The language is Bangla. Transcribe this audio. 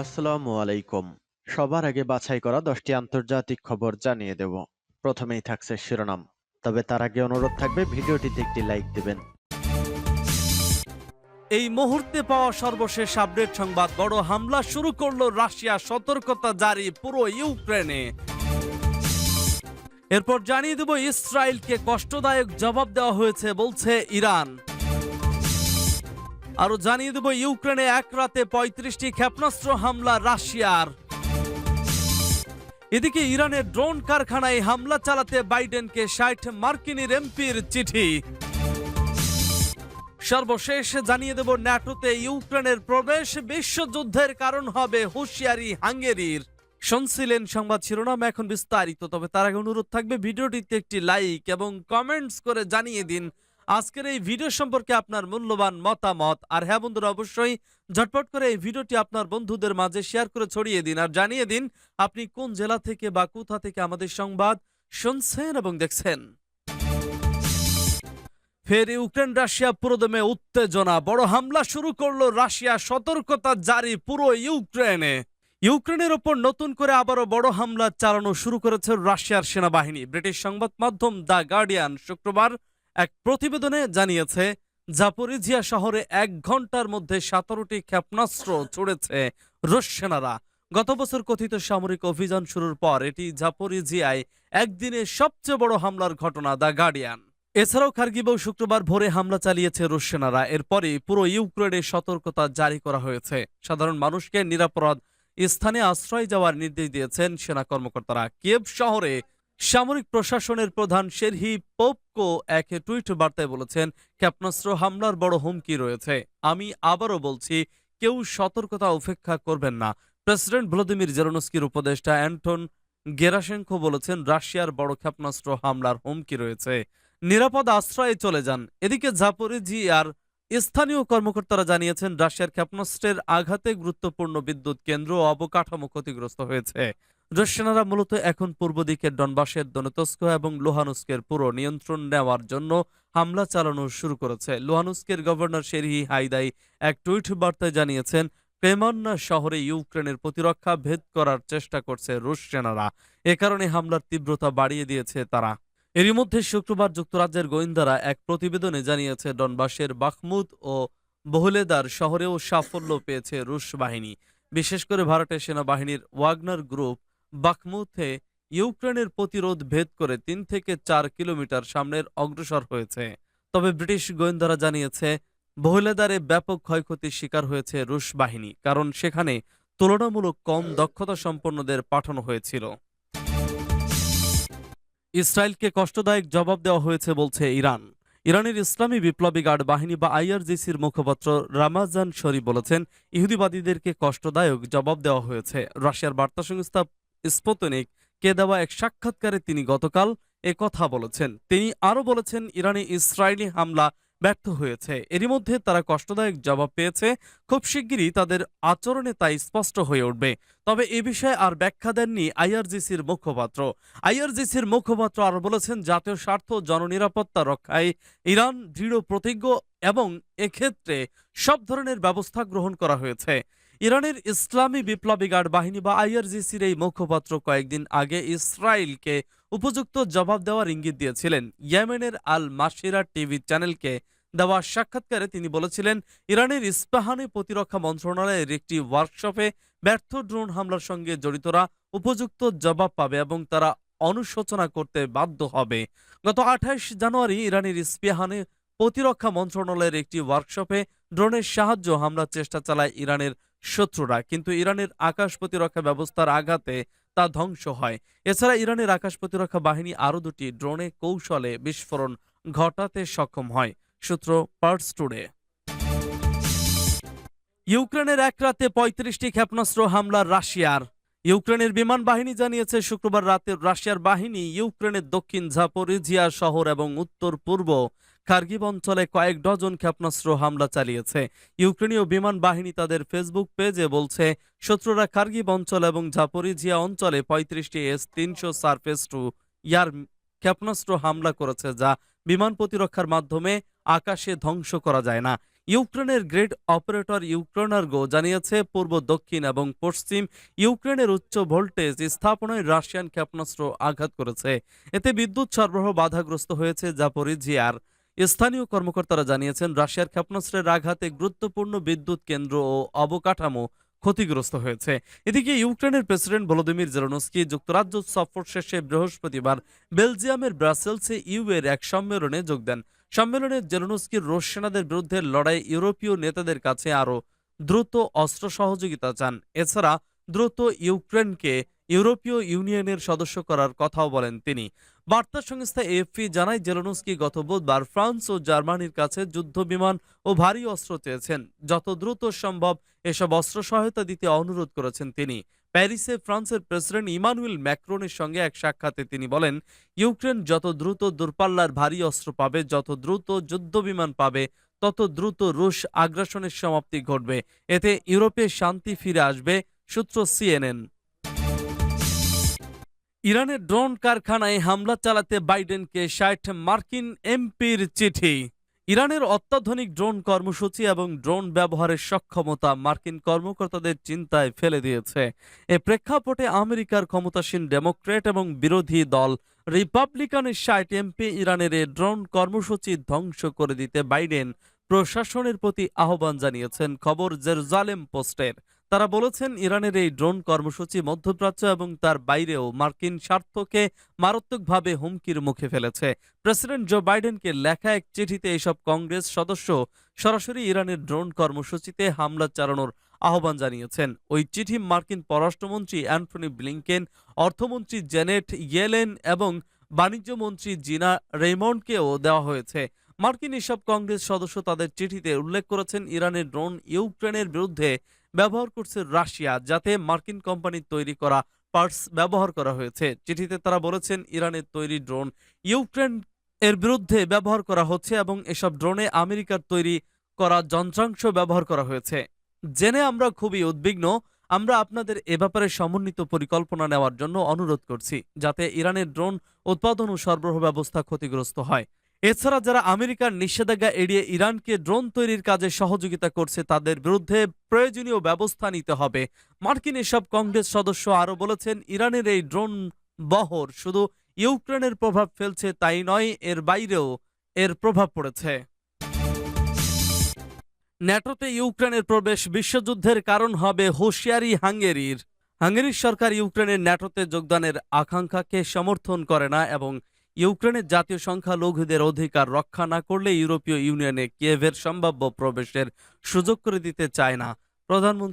আসসালামু আলাইকুম। সবার আগে বাছাই করা 10টি আন্তর্জাতিক খবর জানিয়ে দেব। প্রথমেই থাকছে শিরোনাম। তবে তার আগে অনুরোধ থাকবে ভিডিওটিতে একটি লাইক দিবেন। এই মুহূর্তে পাওয়া সর্বশেষ আপডেট সংবাদ, বড় হামলা শুরু করলো রাশিয়া, সতর্কতা জারি পুরো ইউক্রেনে। এরপর জানিয়ে দেব ইসরায়েলকে কষ্টদায়ক জবাব দেওয়া হয়েছে বলছে ইরান। আরো জানিয়ে দেব ইউক্রেনে এক রাতে 35টি ক্ষেপণাস্ত্র হামলা রাশিয়ার। এদিকে ইরানের ড্রোন কারখানায় হামলা চালাতে বাইডেনকে 60 মার্কিনের এমপির চিঠি। সর্বশেষ জানিয়ে দেব ন্যাটোতে ইউক্রেনের প্রবেশ বিশ্বযুদ্ধের কারণ হবে, হুঁশিয়ারি হাঙ্গেরির। শুনছিলেন সংবাদ শিরোনাম, এখন বিস্তারিত। তবে তার আগে অনুরোধ থাকবে ভিডিওটিতে একটি লাইক এবং কমেন্টস করে জানিয়ে দিন আজকের এই ভিডিও সম্পর্কে আপনার মূল্যবান মতামত। আর হ্যাঁ বন্ধুরা, অবশ্যই ঝটপট করে এই ভিডিওটি আপনার বন্ধুদের মাঝে শেয়ার করে ছড়িয়ে দিন আর জানিয়ে দিন আপনি কোন জেলা থেকে বা কোথা থেকে আমাদের সংবাদ শুনছেন এবং দেখছেন। ফের ইউক্রেন রাশিয়া পুরোদমে উত্তেজনা, বড় হামলা শুরু করলো রাশিয়া, সতর্কতা জারি পুরো ইউক্রেনে। ইউক্রেনের ওপর নতুন করে আবারও বড় হামলা চালানো শুরু করেছে রাশিয়ার সেনাবাহিনী। ব্রিটিশ সংবাদ মাধ্যম দ্য গার্ডিয়ান শুক্রবার এক প্রতিবেদনে জানিয়েছে জাপোরিজিয়া শহরে 1 ঘন্টার মধ্যে 17টি ক্ষেপণাস্ত্র ছুড়েছে রুশ সেনারা। গত বছর কথিত সামরিক অভিযান শুরুর পর এটি জাপোরিজিয়ায় একদিনে সবচেয়ে বড় হামলার ঘটনা। দ্য গার্ডিয়ান এছাড়াও খার্কিভেও শুক্রবার ভোরে হামলা চালিয়েছে রুশ সেনারা। এরপরই পুরো ইউক্রেনে সতর্কতা জারি করা হয়েছে। সাধারণ মানুষকে নিরাপদ স্থানে আশ্রয় যাওয়ার নির্দেশ দিয়েছেন সেনা কর্মকর্তারা। কিয়েভ শহরে সামরিক প্রশাসনের প্রধান সেরহি পোপকো এক টুইট বার্তায় বলেছেন, ক্ষেপণাস্ত্র হামলার বড় হুমকি রয়েছে। আমি আবারও বলছি, কেউ সতর্কতা উপেক্ষা করবেন না। প্রেসিডেন্ট ভলোদিমির জেলেনস্কির উপদেষ্টা অ্যান্টন গেরাশেঙ্কো বলেছেন, রাশিয়ার বড় ক্ষেপণাস্ত্র হামলার হুমকি রয়েছে, নিরাপদ আশ্রয়ে চলে যান। এদিকে জাপোরিজিয়ার স্থানীয় কর্মকর্তারা জানিয়েছেন, রাশিয়ার ক্ষেপণাস্ত্রের আঘাতে গুরুত্বপূর্ণ বিদ্যুৎ কেন্দ্র ও অবকাঠামো ক্ষতিগ্রস্ত হয়েছে। রুশ সেনারা মূলত এখন পূর্ব দিকের ডনবাসের দনেতস্ক এবং লুহানুস্কের পুরো নিয়ন্ত্রণ নেওয়ার জন্য হামলা চালানো শুরু করেছে। লুহানুস্কের গভর্নর সেরহি হাইদাই এক টুইট বার্তায় জানিয়েছেন, ক্রেমন্না শহরে ইউক্রেনের প্রতিরক্ষা ভেদ করার চেষ্টা করছে রুশ সেনারা। এ কারণে হামলার তীব্রতা বাড়িয়ে দিয়েছে তারা। এরই মধ্যে শুক্রবার যুক্তরাজ্যের গোয়েন্দারা এক প্রতিবেদনে জানিয়েছে, ডনবাসের বাখমুদ ও বহুলেদার শহরেও সাফল্য পেয়েছে রুশ বাহিনী। বিশেষ করে ভারতের সেনাবাহিনীর ওয়াগনার গ্রুপ বাখমুথে ইউক্রেনের প্রতিরোধ ভেদ করে 3 থেকে 4 কিলোমিটার সামনের অগ্রসর হয়েছে। তবে ব্রিটিশ গোয়েন্দারা জানিয়েছে, বহুলেদারে ব্যাপক ক্ষয়ক্ষতির শিকার হয়েছে রুশ বাহিনী, কারণ সেখানে তুলনামূলক কম দক্ষতা সম্পন্নদের পাঠানো হয়েছিল। ইসরায়েলকে কষ্টদায়ক জবাব দেওয়া হয়েছে বলছে ইরান। ইরানের ইসলামী বিপ্লবী গার্ড বাহিনী বা আইআরজিসির মুখপাত্র রামাজান শরী বলেছেন, ইহুদিবাদীদেরকে কষ্টদায়ক জবাব দেওয়া হয়েছে। রাশিয়ার বার্তা সংস্থা স্পুতনিক কে দেওয়া এক সাক্ষাৎকারে তিনি গতকাল কথা বলেছেন। তিনি আরো বলেছেন, ইরানে ইসরায়েলি হামলা ব্যর্থ হয়েছে, এরই মধ্যে তারা কষ্টদায়ক জবাব পেয়েছে। খুব শিগগিরই তাদের আচরণে তা স্পষ্ট হয়ে উঠবে। তবে এ বিষয়ে আর ব্যাখ্যা দেননি আইআরজিসির মুখপাত্র। আইআরজিসির মুখপাত্র আরো বলেছেন, জাতীয় স্বার্থ জননিরাপত্তা রক্ষায় ইরান দৃঢ় প্রতিজ্ঞ এবং এক্ষেত্রে সব ধরনের ব্যবস্থা গ্রহণ করা হয়েছে। ইরানের ইসলামী বিপ্লবী গার্ড বাহিনী বা আইআরজিসির এই মুখপাত্র কয়েকদিন আগে ইসরায়েলকে উপযুক্ত জবাব দেওয়ার ইঙ্গিত দিয়েছিলেন। ইয়েমেনের আল মাসিরা টিভি চ্যানেলকে দেওয়া সাক্ষাৎকারে তিনি বলেছিলেন, ইরানের ইস্পাহানে প্রতিরক্ষা মন্ত্রণালয়ের একটি ওয়ার্কশপে ব্যর্থ ড্রোন হামলার সঙ্গে জড়িতরা উপযুক্ত জবাব পাবে এবং তারা অনুশোচনা করতে বাধ্য হবে। গত 28 জানুয়ারি ইরানের ইস্পাহানে প্রতিরক্ষা মন্ত্রণালয়ের একটি ওয়ার্কশপে ড্রোনের সাহায্য হামলার চেষ্টা চালায় ইরানের শত্রুরা, কিন্তু ইরানের আকাশ প্রতিরক্ষা ব্যবস্থার আঘাতে তা ধ্বংস হয়। এছাড়া ইরানের আকাশ প্রতিরক্ষা বাহিনী আরও 2টি ড্রোনে কৌশলে বিস্ফোরণ ঘটাতে সক্ষম হয়। সূত্র পার্টস টুডে। ইউক্রেনের এক রাতে 35টি ক্ষেপণাস্ত্র হামলা রাশিয়ার। ইউক্রেনের বিমান বাহিনী জানিয়েছে, শুক্রবার রাতে রাশিয়ার বাহিনী ইউক্রেনের দক্ষিণ জাপোরিজিয়া শহর এবং উত্তর পূর্ব খার্কিভ অঞ্চলে কয়েক ডজন ক্ষেপণাস্ত্র হামলা চালিয়েছে। ইউক্রেনীয় বিমান বাহিনী তাদের ফেসবুক পেজে বলছে, শত্রুরা খার্কিভ অঞ্চল এবং জাপোরিজিয়া অঞ্চলে 35টি S-300 সারফেস টু এয়ার ক্ষেপণাস্ত্র হামলা করেছে, যা বিমান প্রতিরক্ষার মাধ্যমে আকাশে ধ্বংস করা যায় না। ইউক্রেনের গ্রেড অপারেটর ইউক্রেনার্গো জানিয়েছে পূর্ব, দক্ষিণ এবং পশ্চিম ইউক্রেনের উচ্চ ভোল্টেজ স্থাপনায় রাশিয়ান ক্ষেপণাস্ত্র আঘাত করেছে। এতে বিদ্যুৎ সরবরাহ বাধাগ্রস্ত হয়েছে। জাপোরিজিয়ার স্থানীয় কর্মকর্তারা জানিয়েছেন রাশিয়ার ক্ষেপণাস্ত্রের আঘাতে গুরুত্বপূর্ণ বিদ্যুৎ কেন্দ্র ও অবকাঠামো ক্ষতিগ্রস্ত হয়েছে। এদিকে ইউক্রেনের প্রেসিডেন্ট ভলোদিমির জেলেনস্কি যুক্তরাজ্য সফর শেষে বৃহস্পতিবার বেলজিয়ামের ব্রাসেলসে এর এক সম্মেলনে যোগ দেন। সম্মেলনে জেলেনস্কির রুশ সেনাদের বিরুদ্ধে লড়াই ইউরোপীয় নেতাদের কাছে আরও দ্রুত অস্ত্র সহযোগিতা চান। এছাড়া দ্রুত ইউক্রেনকে ইউরোপীয় ইউনিয়নের সদস্য করার কথাও বলেন তিনি। বার্তা সংস্থা এএফপি জানায় জেলেনস্কি গত বুধবার ফ্রান্স ও জার্মানির কাছে যুদ্ধ বিমান ও ভারী অস্ত্র চেয়েছেন। যত দ্রুত সম্ভব এসব অস্ত্র সহায়তা দিতে অনুরোধ করেছেন তিনি। প্যারিসে ফ্রান্সের প্রেসিডেন্ট ইমানুয়েল ম্যাক্রনের সঙ্গে এক সাক্ষাতে তিনি বলেন, ইউক্রেন যত দ্রুত দূরপাল্লার ভারী অস্ত্র পাবে, যত দ্রুত যুদ্ধ বিমান পাবে, তত দ্রুত রুশ আগ্রাসনের সমাপ্তি ঘটবে। এতে ইউরোপে শান্তি ফিরে আসবে। সূত্র সিএনএন। ইরানের ড্রোন কারখানায় হামলা চালাতে বাইডেনকে ৬০ মার্কিন এমপির চিঠি। ইরানের অত্যাধুনিক ড্রোন কর্মসূচি এবং ড্রোন ব্যবহারের সক্ষমতা মার্কিন কর্মকর্তাদের চিন্তায় ফেলে দিয়েছে। এ প্রেক্ষাপটে আমেরিকার ক্ষমতাসীন ডেমোক্র্যাট এবং বিরোধী দল রিপাবলিকানের ৬০ এমপি ইরানের এ ড্রোন কর্মসূচি ধ্বংস করে দিতে বাইডেন প্রশাসনের প্রতি আহ্বান জানিয়েছেন। খবর জেরুজালেম পোস্টের। তারা বলেছেন ইরানের এই ড্রোন কর্মসূচি মধ্যপ্রাচ্য এবং তার বাইরেও মার্কিন স্বার্থকে মারাত্মকভাবে হুমকির মুখে ফেলেছে। প্রেসিডেন্ট জো বাইডেনকে লেখা এক চিঠিতে এসব কংগ্রেস সদস্য সরাসরি ইরানের ড্রোন কর্মসূচিতে হামলা চালানোর আহ্বান জানিয়েছেন। ওই চিঠি মার্কিন পররাষ্ট্রমন্ত্রী অ্যান্টনি ব্লিংকেন, অর্থমন্ত্রী জেনেট ইয়েলেন এবং বাণিজ্যমন্ত্রী জিনা রেইমন্ডকেও দেওয়া হয়েছে। মার্কিন এসব কংগ্রেস সদস্য তাদের চিঠিতে উল্লেখ করেছেন ইরানের ড্রোন ইউক্রেনের বিরুদ্ধে ব্যবহার করছে রাশিয়া, যাতে মার্কিন কোম্পানির তৈরি করা পার্টস ব্যবহার করা হয়েছে। চিঠিতে তারা বলেছেন ইরানের তৈরি ড্রোন ইউক্রেন এর বিরুদ্ধে ব্যবহার করা হচ্ছে এবং এসব ড্রোনে আমেরিকার তৈরি করা যন্ত্রাংশ ব্যবহার করা হয়েছে। জেনে আমরা খুবই উদ্বিগ্ন। আমরা আপনাদের এ ব্যাপারে সমন্বিত পরিকল্পনা নেওয়ার জন্য অনুরোধ করছি, যাতে ইরানের ড্রোন উৎপাদন ও সরবরাহ ব্যবস্থা ক্ষতিগ্রস্ত হয়। এছাড়া যারা আমেরিকার নিষেধাজ্ঞা এড়িয়ে ইরানকে ড্রোন তৈরির কাজে সহযোগিতা করছে তাদের বিরুদ্ধে প্রয়োজনীয় ব্যবস্থা নিতে হবে। মার্কিন এসব কংগ্রেস সদস্য আরও বলেছেন ইরানের এই ড্রোন বহর শুধু ইউক্রেনের প্রভাব ফেলছে তাই নয়, এর বাইরেও এর প্রভাব পড়েছে। ন্যাটোতে ইউক্রেনের প্রবেশ বিশ্বযুদ্ধের কারণ হবে হুঁশিয়ারি হাঙ্গেরির। হাঙ্গেরির সরকার ইউক্রেনের ন্যাটোতে যোগদানের আকাঙ্ক্ষাকে সমর্থন করে না এবং ইউক্রেনের জাতীয় সংখ্যালঘুদের অধিকার রক্ষা না করলে ইউরোপীয় ইউনিয়নে কিয়েভের সম্ভাব্য প্রবেশের সুযোগ করে দিতে চায় না। প্রধানমন্ত্রী